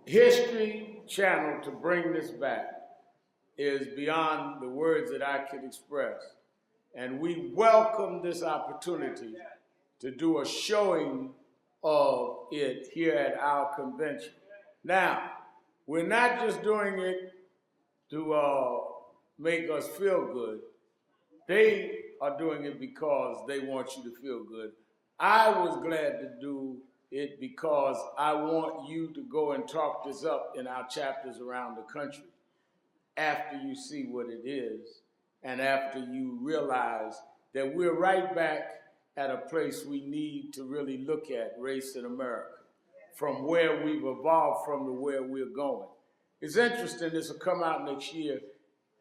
History Channel to bring this back is beyond the words that I could express. And we welcome this opportunity to do a showing of it here at our convention. Now, we're not just doing it to make us feel good. They are doing it because they want you to feel good. I was glad to do it because I want you to go and talk this up in our chapters around the country after you see what it is and after you realize that we're right back at a place we need to really look at race in America, from where we've evolved from to where we're going. It's interesting, this will come out next year,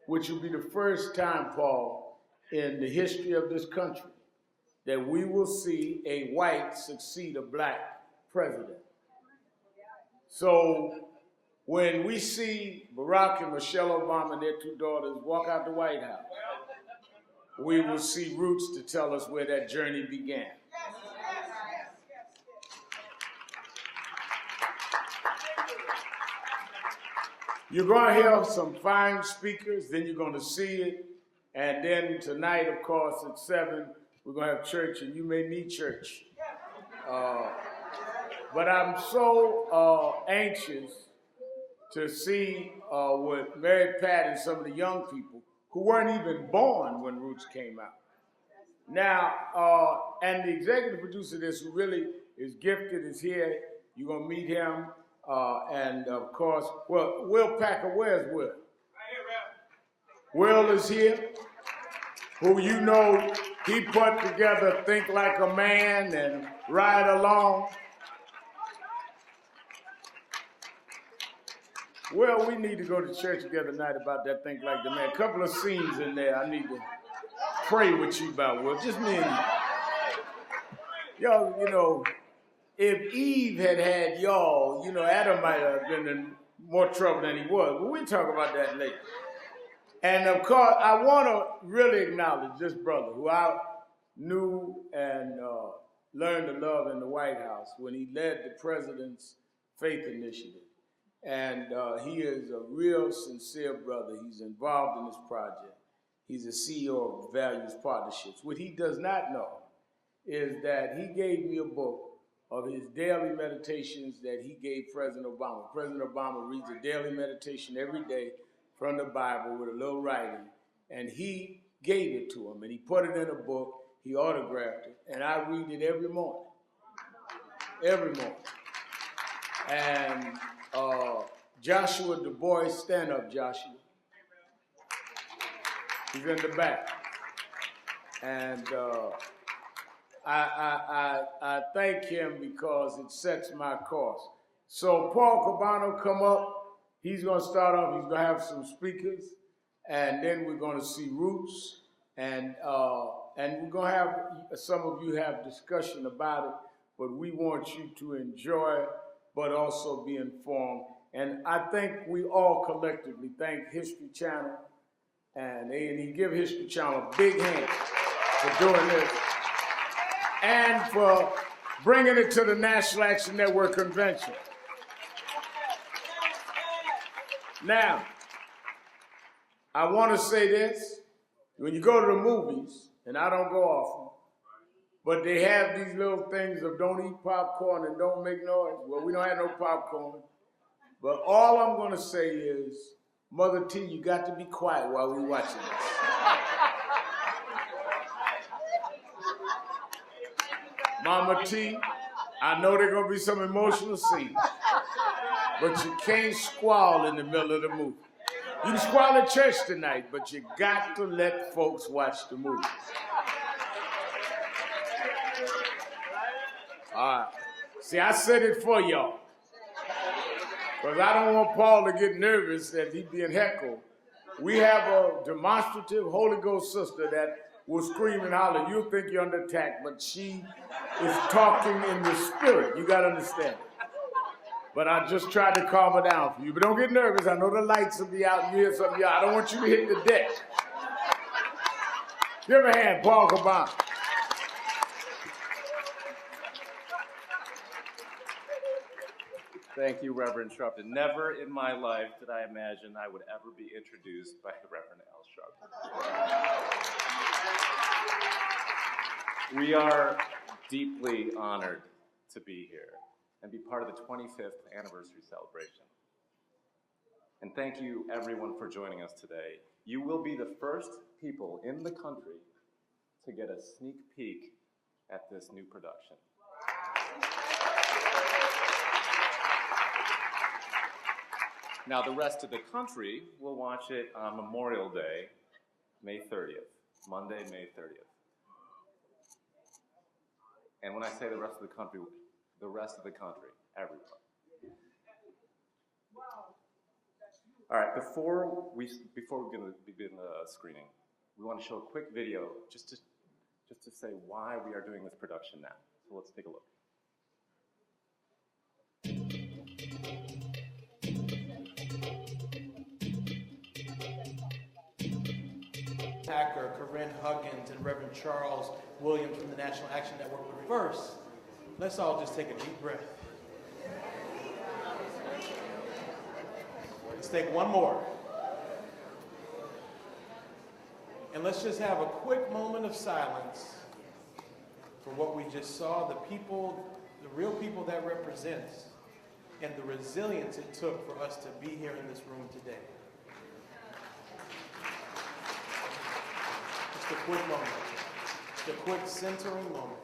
which will be the first time, Paul, in the history of this country that we will see a white succeed a black president. So when we see Barack and Michelle Obama and their two daughters walk out the White House, we will see roots to tell us where that journey began. You're going to hear some fine speakers, then you're going to see it, and then tonight, of course, at 7, we're going to have church, and you may need church. But I'm so anxious to see with Mary Pat and some of the young people who weren't even born when Roots came out. Now, and the executive producer of this, who really is gifted, is here. You're going to meet him. And of course, well, Will Packer, where's Will? Will is here, who you know, he put together Think Like a Man and Ride Along. Well, we need to go to church together tonight about that Think Like the Man. A couple of scenes in there I need to pray with you about, Will. Just me and you. Y'all, you know, if Eve had had y'all, you know, Adam might have been in more trouble than he was. But we'll talk about that later. And of course, I want to really acknowledge this brother who I knew and learned to love in the White House when he led the President's Faith Initiative. And he is a real sincere brother. He's involved in this project. He's a CEO of Values Partnerships. What he does not know is that he gave me a book of his daily meditations that he gave President Obama. President Obama reads a daily meditation every day from the Bible with a little writing, and he gave it to him, and he put it in a book, he autographed it, and I read it every morning. Every morning. And Joshua Du Bois, stand up, Joshua. He's in the back. And I thank him because it sets my course. So Paul Cabano come up. He's going to start off. He's going to have some speakers, and then we're going to see Roots, and we're going to have some of you have discussion about it. But we want you to enjoy, but also be informed. And I think we all collectively thank History Channel and A&E. Give History Channel a big hand for doing this and for bringing it to the National Action Network Convention. Now, I want to say this. When you go to the movies, and I don't go often, but they have these little things of don't eat popcorn and don't make noise. Well, we don't have no popcorn. But all I'm going to say is, Mother T, you got to be quiet while we're watching this. Mama T, I know there are going to be some emotional scenes, but you can't squall in the middle of the movie. You can squall at church tonight, but you got to let folks watch the movie. All right. See, I said it for y'all. Because I don't want Paul to get nervous that he's being heckled. We have a demonstrative Holy Ghost sister that will scream and holler. You'll think you're under attack, but she is talking in the spirit. You got to understand. But I just tried to calm her down for you. But don't get nervous. I know the lights will be out and you hear something. I don't want you to hit the deck. Give a hand, Paul Cabana. Thank you, Reverend Sharpton. Never in my life did I imagine I would ever be introduced by Reverend Al Sharpton. We are deeply honored to be here and be part of the 25th anniversary celebration. And thank you, everyone, for joining us today. You will be the first people in the country to get a sneak peek at this new production. Now, the rest of the country will watch it on Memorial Day, May 30th, Monday, May 30th. And when I say the rest of the country, everyone. All right, before we begin the screening, we want to show a quick video just to say why we are doing this production now. So let's take a look. Packer, Corinne Huggins, and Reverend Charles Williams from the National Action Network. But first, let's all just take a deep breath. Let's take one more. And let's just have a quick moment of silence for what we just saw, the people, the real people that represents, and the resilience it took for us to be here in this room today. Just a quick moment. Just a quick centering moment.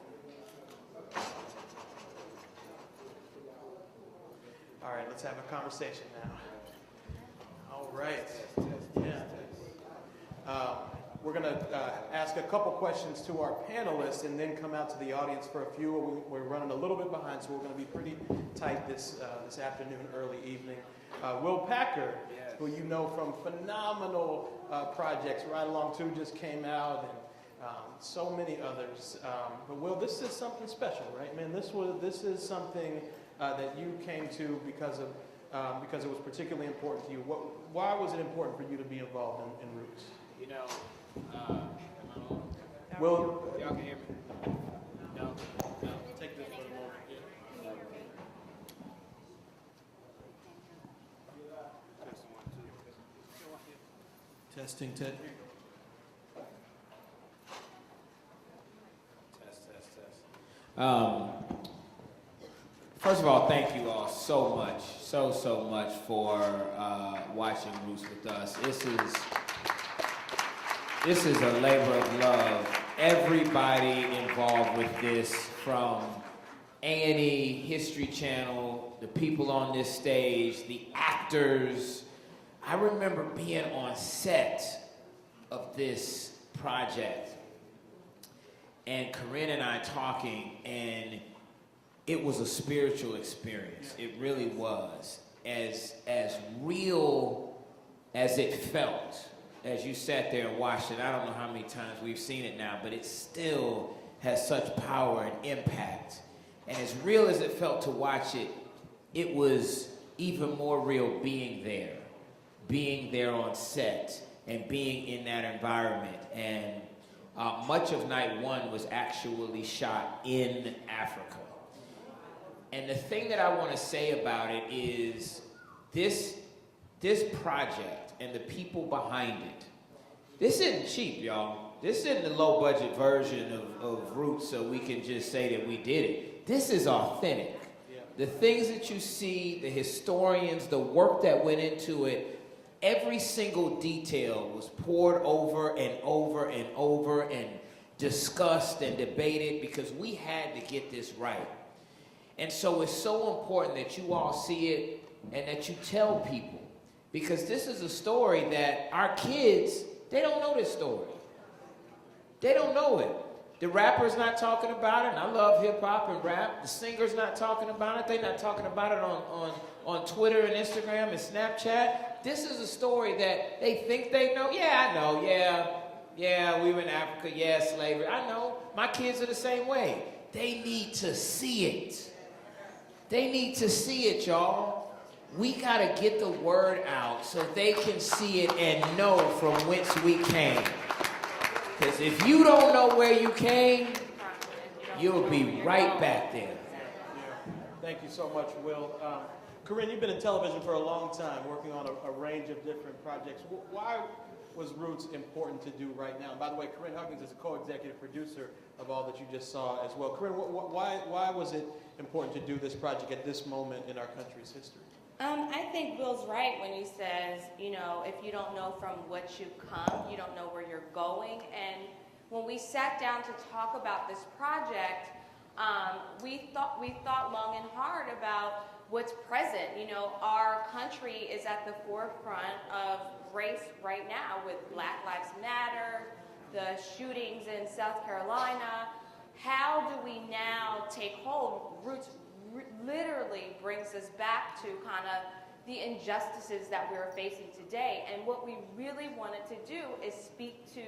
All right, let's have a conversation now. All right. Yeah. We're going to ask a couple questions to our panelists and then come out to the audience for a few. We're running a little bit behind, so we're going to be pretty tight this afternoon, early evening. Will Packer, who you know from phenomenal projects, Ride Along 2 just came out, and so many others. But Will, this is something special, right, man? This is something that you came to because it was particularly important to you. Why was it important for you to be involved in Roots? You know, am I on? Will, Y'all can hear me? No? No. take this for a moment. Testing, Ted. First of all, thank you all so much, so much for watching Roots with us. This is a labor of love. Everybody involved with this, from A&E, History Channel, the people on this stage, the actors. I remember being on set of this project and Corinne and I talking, and it was a spiritual experience. It really was. As real as it felt, as you sat there and watched it. I don't know how many times we've seen it now, but it still has such power and impact. And as real as it felt to watch it, it was even more real being there on set and being in that environment. And much of night one was actually shot in Africa. And the thing that I want to say about it is this project and the people behind it, this isn't cheap, y'all. This isn't the low-budget version of Roots so we can just say that we did it. This is authentic. Yeah. The things that you see, the historians, the work that went into it, every single detail was poured over and over and over and discussed and debated because we had to get this right. And so it's so important that you all see it and that you tell people, because this is a story that our kids, they don't know this story. They don't know it. The rapper's not talking about it, and I love hip-hop and rap. The singer's not talking about it. They're not talking about it on Twitter and Instagram and Snapchat. This is a story that they think they know. Yeah, I know. Yeah, we were in Africa. Yeah, slavery. I know. My kids are the same way. They need to see it. They need to see it, y'all. We got to get the word out so they can see it and know from whence we came. Because if you don't know where you came, you'll be right back there. Thank you so much, Will. Corinne, you've been in television for a long time, working on a range of different projects. Why was Roots important to do right now? And by the way, Corinne Huggins is a co-executive producer of all that you just saw as well. Corinne, why was it important to do this project at this moment in our country's history? I think Will's right when he says, you know, if you don't know from what you come, you don't know where you're going. And when we sat down to talk about this project, we thought long and hard about what's present. You know, our country is at the forefront of race right now with Black Lives Matter, the shootings in South Carolina. How do we now take hold? Roots literally brings us back to kind of the injustices that we're facing today. And what we really wanted to do is speak to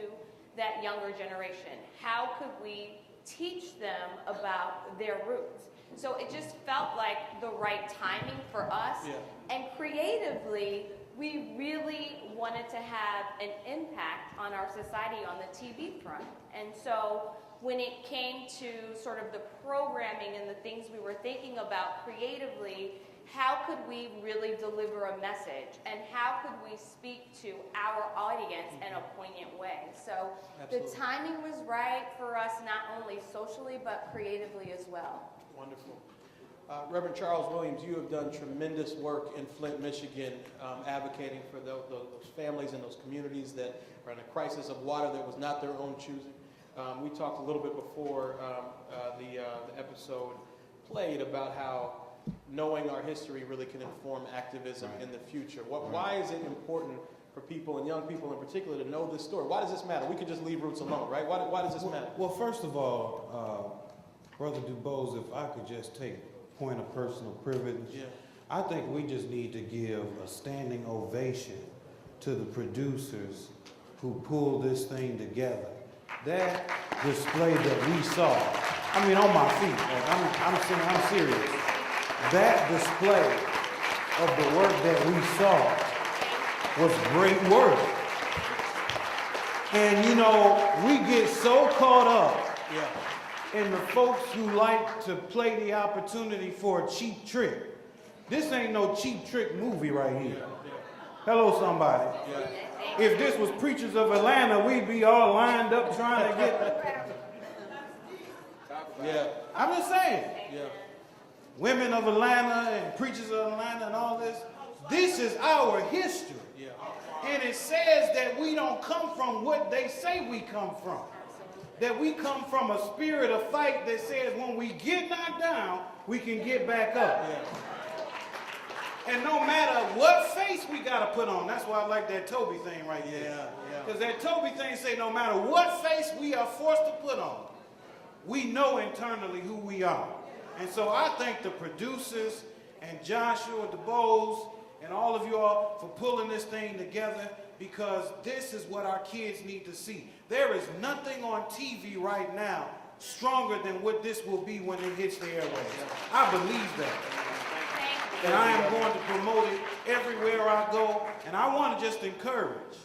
that younger generation. How could we teach them about their roots? So it just felt like the right timing for us. Yeah. And creatively, we really wanted to have an impact on our society on the TV front. And so when it came to sort of the programming and the things we were thinking about creatively, how could we really deliver a message? And how could we speak to our audience in a poignant way? So Absolutely. The timing was right for us, not only socially, but creatively as well. Wonderful. Reverend Charles Williams, you have done tremendous work in Flint, Michigan, advocating for those families and those communities that are in a crisis of water that was not their own choosing. We talked a little bit before the episode played about how knowing our history really can inform activism in the future. Why is it important for people, and young people in particular, to know this story? Why does this matter? We could just leave Roots alone, right? Why does this matter? Well, first of all, Brother DuBose, if I could just take a point of personal privilege, I think we just need to give a standing ovation to the producers who pulled this thing together. That display that we saw, I mean, on my feet, like, I'm serious. That display of the work that we saw was great work. And you know, we get so caught up in the folks who like to play the opportunity for a cheap trick. This ain't no cheap trick movie right here. Hello, somebody. If this was Preachers of Atlanta, we'd be all lined up trying to get. I'm just saying. Women of Atlanta and Preachers of Atlanta and all this. This is our history. And it says that we don't come from what they say we come from. That we come from a spirit of fight that says when we get knocked down, we can get back up. And no matter what face we got to put on, that's why I like that Toby thing right there. Because that Toby thing say no matter what face we are forced to put on, we know internally who we are. And so I thank the producers and Joshua DuBose and all of you all for pulling this thing together, because this is what our kids need to see. There is nothing on TV right now stronger than what this will be when it hits the airwaves. I believe that. And I am going to promote it everywhere I go. And I want to just encourage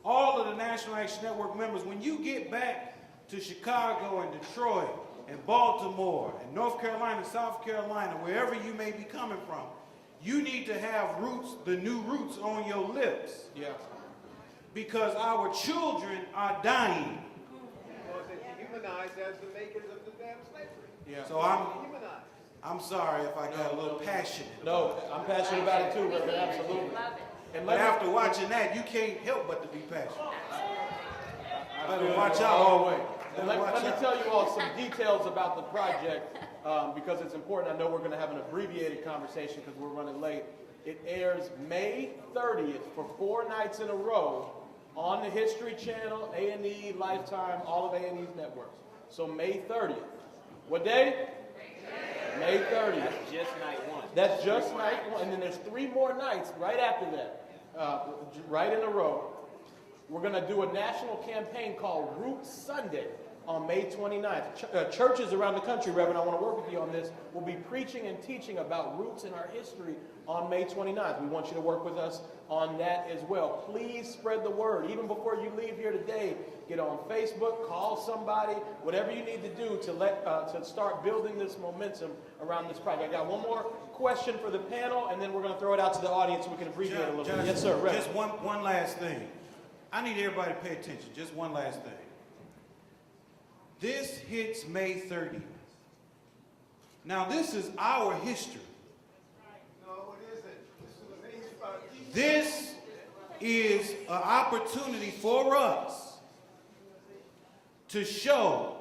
all of the National Action Network members, when you get back to Chicago and Detroit and Baltimore and North Carolina, South Carolina, wherever you may be coming from, you need to have Roots, the new Roots, on your lips. Because our children are dying. Because it's dehumanized as the makers of the damn slavery. So I'm sorry if I got a little passionate. No, I'm passionate about it too, Reverend, absolutely. And But after watching that, you can't help but to be passionate. Better watch out all the way. Let me tell you all some details about the project, because it's important. I know we're going to have an abbreviated conversation because we're running late. It airs May 30th for 4 nights in a row on the History Channel, A&E, Lifetime, all of A&E's networks. So May 30th. What day? May 30th. That's just night one. That's just night one. And then there's 3 more nights right after that, right in a row. We're going to do a national campaign called Root Sunday. on May 29th. Churches around the country, Reverend, I want to work with you on this, will be preaching and teaching about roots in our history on May 29th. We want you to work with us on that as well. Please spread the word. Even before you leave here today, get on Facebook, call somebody, whatever you need to do to start building this momentum around this project. I got one more question for the panel, and then we're going to throw it out to the audience so we can abbreviate a little bit. Yes, sir, Reverend. Just one last thing. I need everybody to pay attention. Just one last thing. This hits May 30th. Now, this is our history. No, it isn't. This is an opportunity for us to show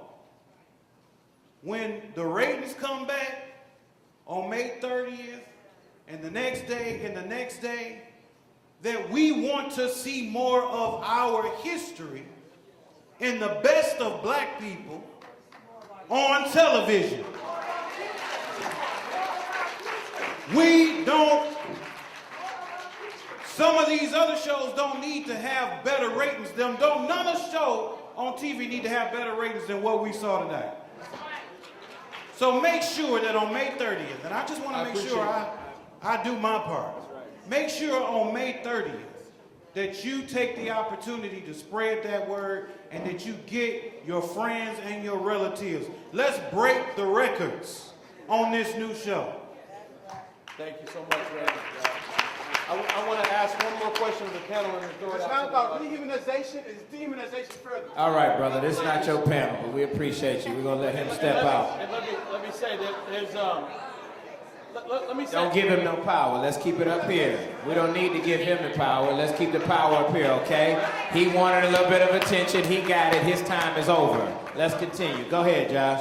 when the ratings come back on May 30th and the next day and the next day that we want to see more of our history in the best of black people on television. We don't, some of these other shows don't need to have better ratings. None of show on TV need to have better ratings than what we saw tonight. So make sure that on May 30th, and I just want to make sure I do my part. Make sure on May 30th that you take the opportunity to spread that word and that you get your friends and your relatives. Let's break the records on this new show. Thank you so much, Reverend. I want to ask one more question to the panel and then throw it It's out. not about dehumanization, it's dehumanization further. All right, brother, this is not your panel, but we appreciate you. We're going to let him step out. And let me say that there's let me say. Don't give him no power. Let's keep it up here. We don't need to give him the power. Let's keep the power up here, okay? He wanted a little bit of attention. He got it. His time is over. Let's continue. Go ahead, Josh.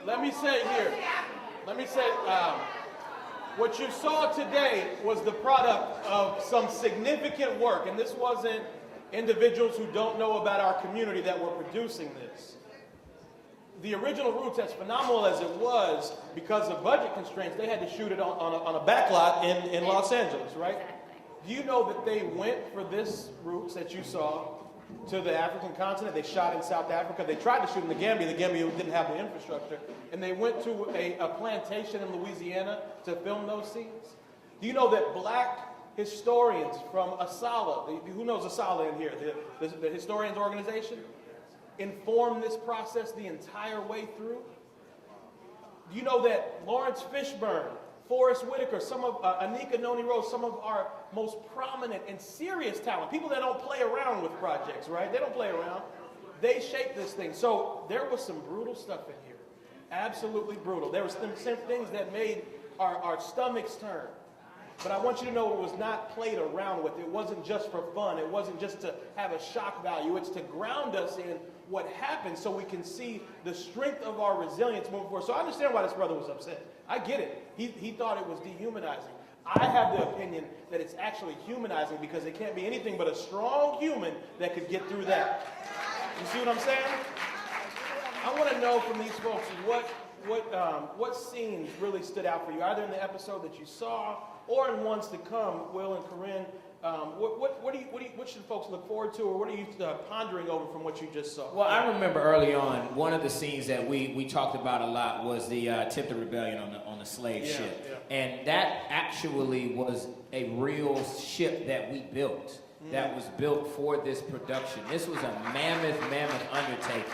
Let me say here. Let me say, what you saw today was the product of some significant work, and this wasn't individuals who don't know about our community that were producing this. The original Roots, as phenomenal as it was, because of budget constraints, they had to shoot it on a backlot in Los Angeles, right? Do you know that they went for this Roots that you saw to the African continent? They shot in South Africa. They tried to shoot in the Gambia. The Gambia didn't have the infrastructure. And they went to a plantation in Louisiana to film those scenes. Do you know that black historians from Asala, who knows Asala in here, the historians organization, informed this process the entire way through? Do you know that Lawrence Fishburne, Forrest Whitaker, some of Anika Noni Rose, some of our most prominent and serious talent, people that don't play around with projects, right? They don't play around. They shaped this thing. So there was some brutal stuff in here. Absolutely brutal. There were some things that made our stomachs turn. But I want you to know it was not played around with. It wasn't just for fun. It wasn't just to have a shock value. It's to ground us in what happened so we can see the strength of our resilience moving forward. So I understand why this brother was upset. I get it. He thought it was dehumanizing. I have the opinion that it's actually humanizing because it can't be anything but a strong human that could get through that. You see what I'm saying? I want to know from these folks what scenes really stood out for you, either in the episode that you saw or in ones to come. Will and Corinne, what should folks look forward to, or what are you pondering over from what you just saw? Well, I remember early on, one of the scenes that we talked about a lot was the attempted rebellion on the slave ship. Yeah. And that actually was a real ship that we built, that was built for this production. This was a mammoth undertaking.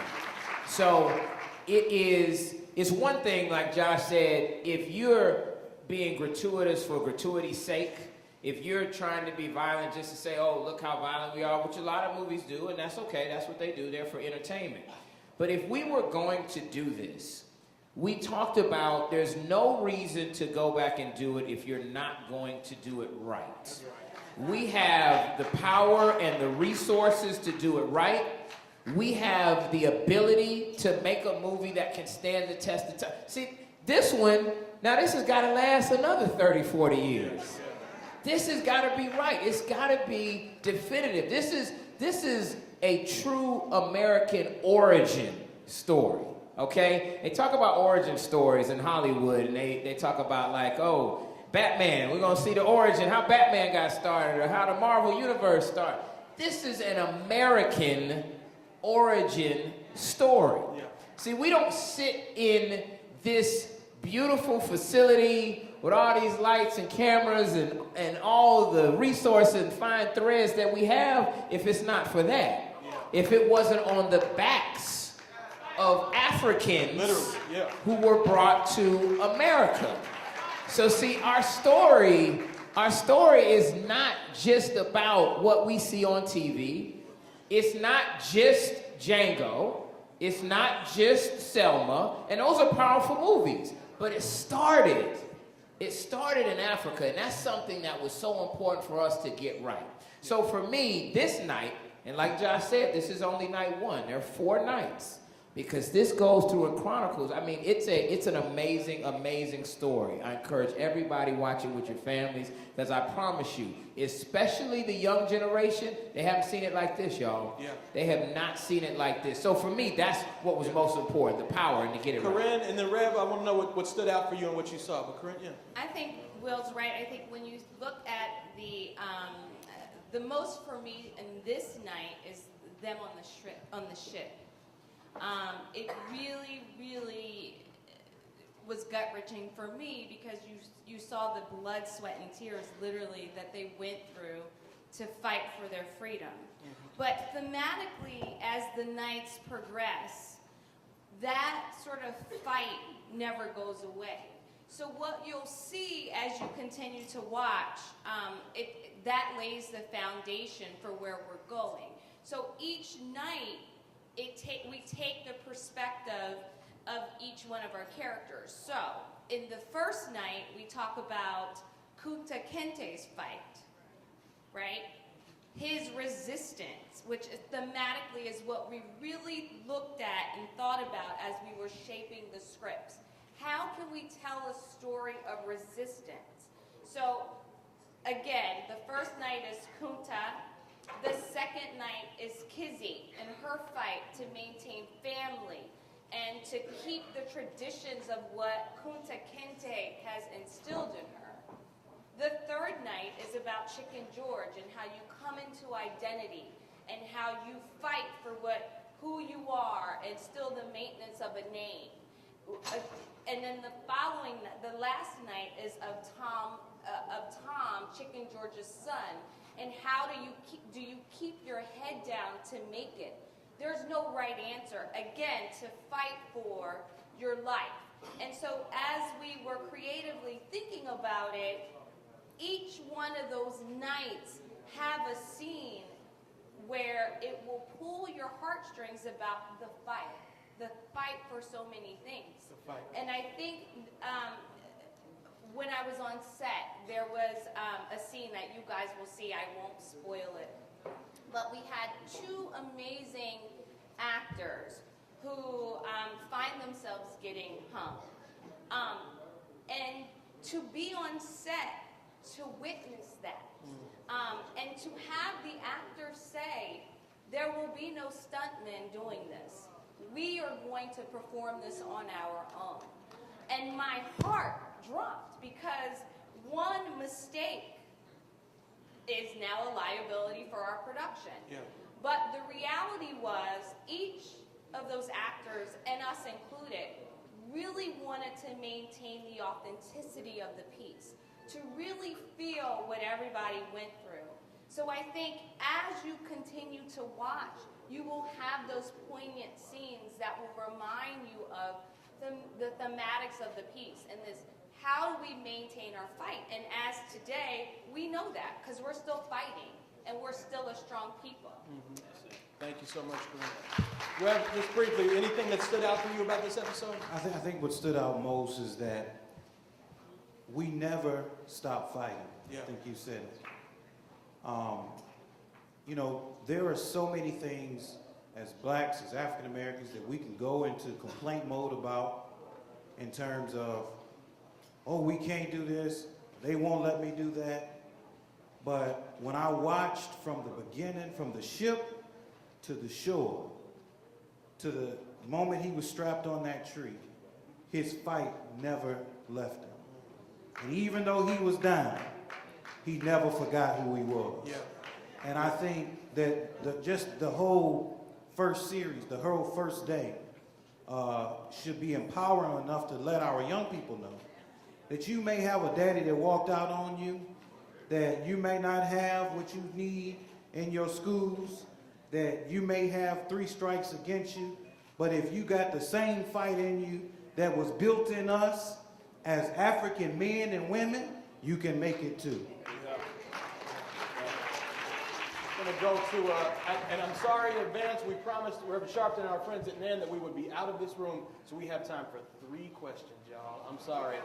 So it's one thing, like Josh said, if you're being gratuitous for gratuity's sake, if you're trying to be violent just to say, oh, look how violent we are, which a lot of movies do, and that's okay, that's what they do, they're for entertainment. But if we were going to do this, we talked about there's no reason to go back and do it if you're not going to do it right. We have the power and the resources to do it right. We have the ability to make a movie that can stand the test of time. See, this one, now this has got to last another 30, 40 years. This has got to be right. It's got to be definitive. This is a true American origin story, okay? They talk about origin stories in Hollywood, and they talk about like, oh, Batman, we're going to see the origin, how Batman got started, or how the Marvel Universe started. This is an American origin story. Yeah. See, we don't sit in this beautiful facility with all these lights and cameras and all the resources and fine threads that we have if it's not for that. Yeah. If it wasn't on the backs of Africans Literally, yeah. who were brought to America. So see, our story is not just about what we see on TV. It's not just Django. It's not just Selma. And those are powerful movies. But it started in Africa, and that's something that was so important for us to get right. So for me, this night, and like Josh said, this is only night one. There are 4 nights. Because this goes through in Chronicles. I mean, it's an amazing, amazing story. I encourage everybody watching with your families, because I promise you, especially the young generation, they haven't seen it like this, y'all. Yeah. They have not seen it like this. So for me, that's what was most important, the power, and to get it right. Corinne, and then Rev, I want to know what stood out for you and what you saw. But Corinne, yeah. I think Will's right. I think when you look at the most for me in this night is them on the ship. It really, really was gut-wrenching for me because you saw the blood, sweat, and tears literally that they went through to fight for their freedom. But thematically, as the nights progress, that sort of fight never goes away. So what you'll see as you continue to watch, that lays the foundation for where we're going. So each night, we take the perspective of each one of our characters. So, in the first night, we talk about Kunta Kinte's fight, right? His resistance, which thematically is what we really looked at and thought about as we were shaping the scripts. How can we tell a story of resistance? So, again, the first night is Kunta. The second night is Kizzy and her fight to maintain family and to keep the traditions of what Kunta Kinte has instilled in her. The third night is about Chicken George and how you come into identity and how you fight for who you are and still the maintenance of a name. And then the last night is of Tom, Chicken George's son. And how do you keep your head down to make it? There's no right answer. Again, to fight for your life. And so as we were creatively thinking about it, each one of those nights have a scene where it will pull your heartstrings about the fight for so many things. The fight. And I think when I was on set, there was a scene that you guys will see. I won't spoil it. But we had 2 amazing actors who find themselves getting hung. And to be on set, to witness that, and to have the actors say, there will be no stuntmen doing this. We are going to perform this on our own. And my heart dropped because one mistake is now a liability for our production. Yeah. But the reality was each of those actors, and us included, really wanted to maintain the authenticity of the piece, to really feel what everybody went through. So I think as you continue to watch, you will have those poignant scenes that will remind you of the thematics of the piece and this, how do we maintain our fight? And as today, we know that because we're still fighting and we're still a strong people. Mm-hmm. Thank you so much, Corinne. Rev, just briefly, anything that stood out for you about this episode? I think what stood out most is that we never stop fighting. Yeah. I think you said it. You know, there are so many things as blacks, as African Americans, that we can go into complaint mode about in terms of, oh, we can't do this, they won't let me do that. But when I watched from the beginning, from the ship to the shore, to the moment he was strapped on that tree, his fight never left him. And even though he was down, he never forgot who he was. Yeah. And I think that just the whole first series, the whole first day, should be empowering enough to let our young people know that you may have a daddy that walked out on you, that you may not have what you need in your schools, that you may have 3 strikes against you, but if you got the same fight in you that was built in us as African men and women, you can make it too. I'm going to go to, and I'm sorry in advance, we promised Reverend Sharpton and our friends at NAN that we would be out of this room, so we have time for 3 questions, y'all. I'm sorry.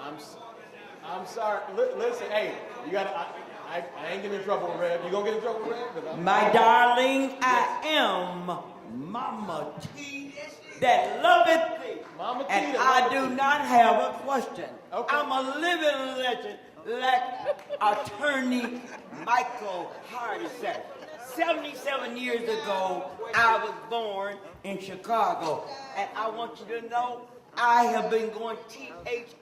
I'm sorry. Listen, hey, you got to, I ain't getting in trouble with Rev. You going to get in trouble with Rev? My darling, I am Mama T that loveth thee. Mama T and that I loveth do thee. not have a question. Okay. I'm a living legend, like Attorney Michael Hardy said. 77 years ago, I was born in Chicago. And I want you to know, I have been going THROUGH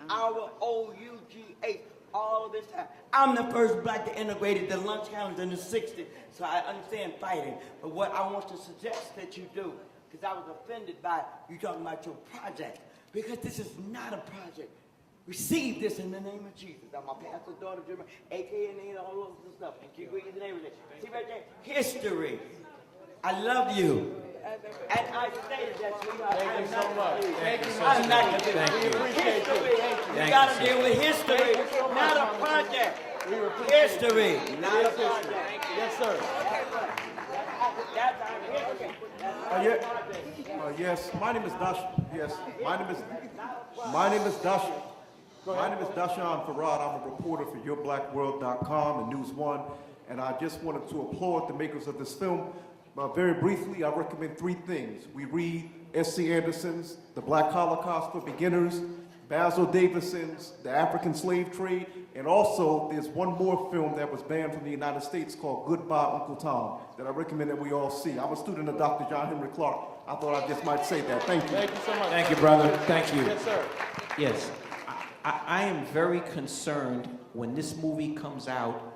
all this time. I'm the first black that integrated the lunch counters in the 60s, so I understand fighting. But what I want to suggest that you do, because I was offended by you talking about your project, because this is not a project. Receive this in the name of Jesus. I'm my pastor's daughter, Jimmy, AKA and all of this stuff. And keep reading the name of it. See right there? History. I love you. And I stated that, sweetheart. Thank you so much. Thank you so much. I'm not going to We appreciate you. history. You got to deal with history, not a project. We appreciate History, not a Yes, sister. project. Yes, sir. That's our history. Yes, my name is Dash. Yes, my name is Dash. My name is Dashawn Farad. I'm a reporter for YourBlackWorld.com and News One, and I just wanted to applaud the makers of this film. Very briefly, I recommend 3 things. We read S.C. Anderson's The Black Holocaust for Beginners, Basil Davidson's The African Slave Trade, and also there's one more film that was banned from the United States called Goodbye Uncle Tom that I recommend that we all see. I'm a student of Dr. John Henry Clark. I thought I just might say that. Thank you. Thank you so much. Thank you, brother. Thank you. Yes, sir. Yes, I am very concerned when this movie comes out.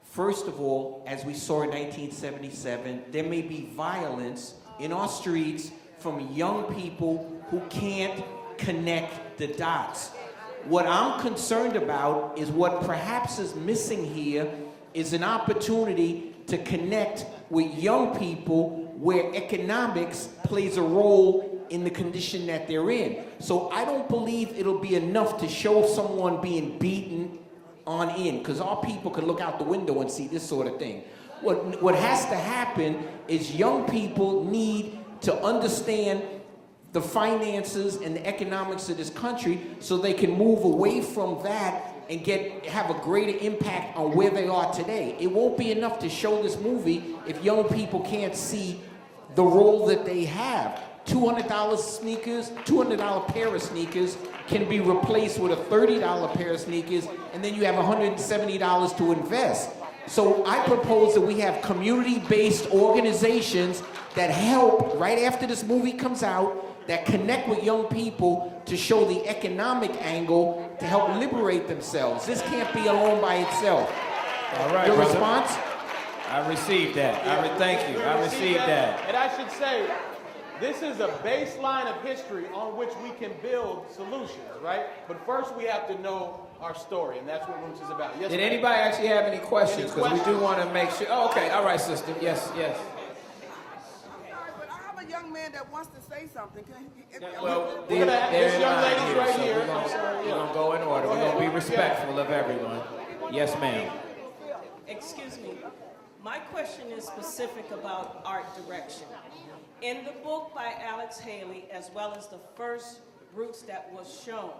First of all, as we saw in 1977, there may be violence in our streets from young people who can't connect the dots. What I'm concerned about is what perhaps is missing here is an opportunity to connect with young people where economics plays a role in the condition that they're in. So I don't believe it'll be enough to show someone being beaten on in, because our people can look out the window and see this sort of thing. What has to happen is young people need to understand the finances and the economics of this country so they can move away from that and have a greater impact on where they are today. It won't be enough to show this movie if young people can't see the role that they have. $200 sneakers, $200 pair of sneakers can be replaced with a $30 pair of sneakers, and then you have $170 to invest. So I propose that we have community-based organizations that help right after this movie comes out, that connect with young people to show the economic angle to help liberate themselves. This can't be alone by itself. All right, Your brother. response? I received that. Thank you. I received that. And I should say, this is a baseline of history on which we can build solutions, right? But first we have to know our story, and that's what Roots is about. Yes, Did ma'am? anybody actually have any questions? Because we do want to make sure. Oh, okay. All right, sister. Yes, yes. But I have a young man that wants to say something. Well, We're gonna have this young lady's here, right so here. We're I'm sorry, going yeah. to go in order. We're going to be respectful of everyone. Yes, ma'am. Excuse me. My question is specific about art direction. In the book by Alex Haley, as well as the first Roots that was shown,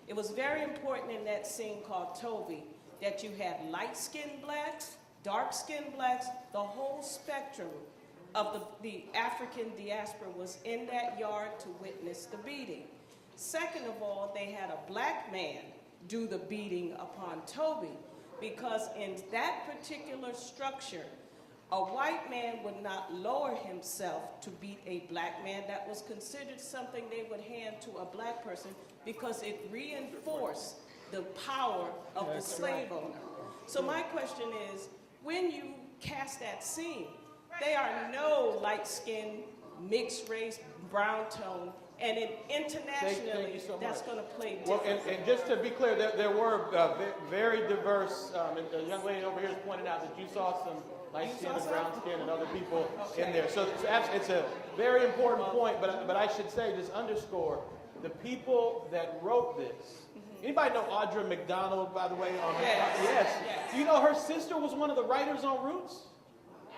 it was very important in that scene called Toby that you had light-skinned blacks, dark-skinned blacks, the whole spectrum of the African diaspora was in that yard to witness the beating. Second of all, they had a black man do the beating upon Toby, because in that particular structure, a white man would not lower himself to beat a black man. That was considered something they would hand to a black person because it reinforced the power of the slave owner. So my question is, when you cast that scene, there are no light-skinned, mixed race, brown tone, and internationally, Thank you so that's much. going to play Well, differently. and just to be clear, there were very diverse, and the young lady over here has pointed out that you saw some light skin and brown skin and other people in there. So it's a very important point, but I should say, just underscore, the people that wrote this. Anybody know Audra McDonald, by the way? Yes. Do you know her sister was one of the writers on Roots?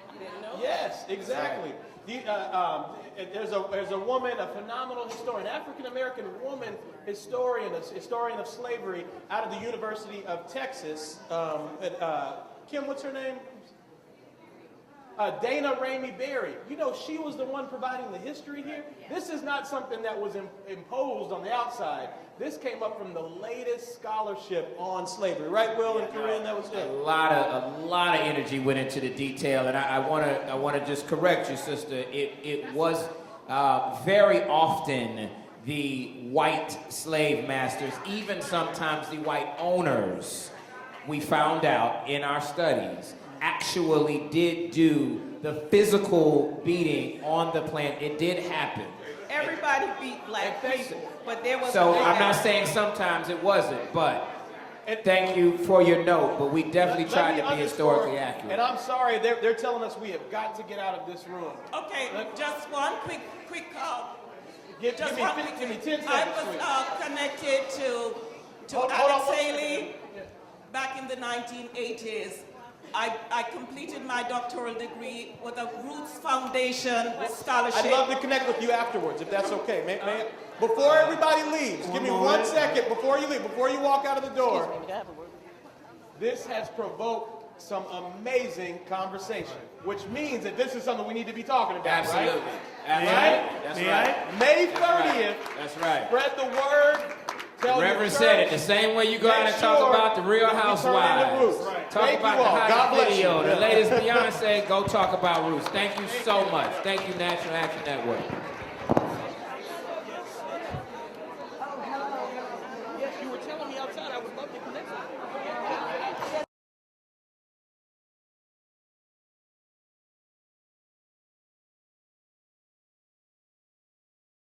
I didn't know. Yes, exactly. There's a woman, a phenomenal historian, African-American woman historian, a historian of slavery out of the University of Texas. Kim, what's her name? Dana Ramey Berry. You know, she was the one providing the history here. This is not something that was imposed on the outside. This came up from the latest scholarship on slavery, right, Will and Corinne? That was it. A lot of energy went into the detail, and I want to just correct you, sister. It was very often the white slave masters, even sometimes the white owners, we found out in our studies, actually did do the physical beating on the plant. It did happen. Everybody beat black people, but there was. So I'm not saying sometimes it wasn't, but thank you for your note. But we definitely tried to be historically accurate. And I'm sorry, they're telling us we have got to get out of this room. Okay, just one quick Give just me one 10 seconds. I was connected to Hold Alex on. Haley back in the 1980s. I completed my doctoral degree with a Roots Foundation scholarship. I'd love to connect with you afterwards, if that's okay. Before everybody leaves, give me 1 second before you leave, before you walk out of the door. This has provoked some amazing conversation, which means that this is something we need to be talking about, Absolutely. right? Absolutely. That's right. May 30th, That's right. spread the word. Tell your Reverend church. said it the same way you go out and talk Make sure about the Real that we turn into Housewives. Roots. Right. Talk Thank about you the all. God hot bless video. you. The latest Beyonce, go talk about Roots. Thank you so much. Thank you, National Action Network.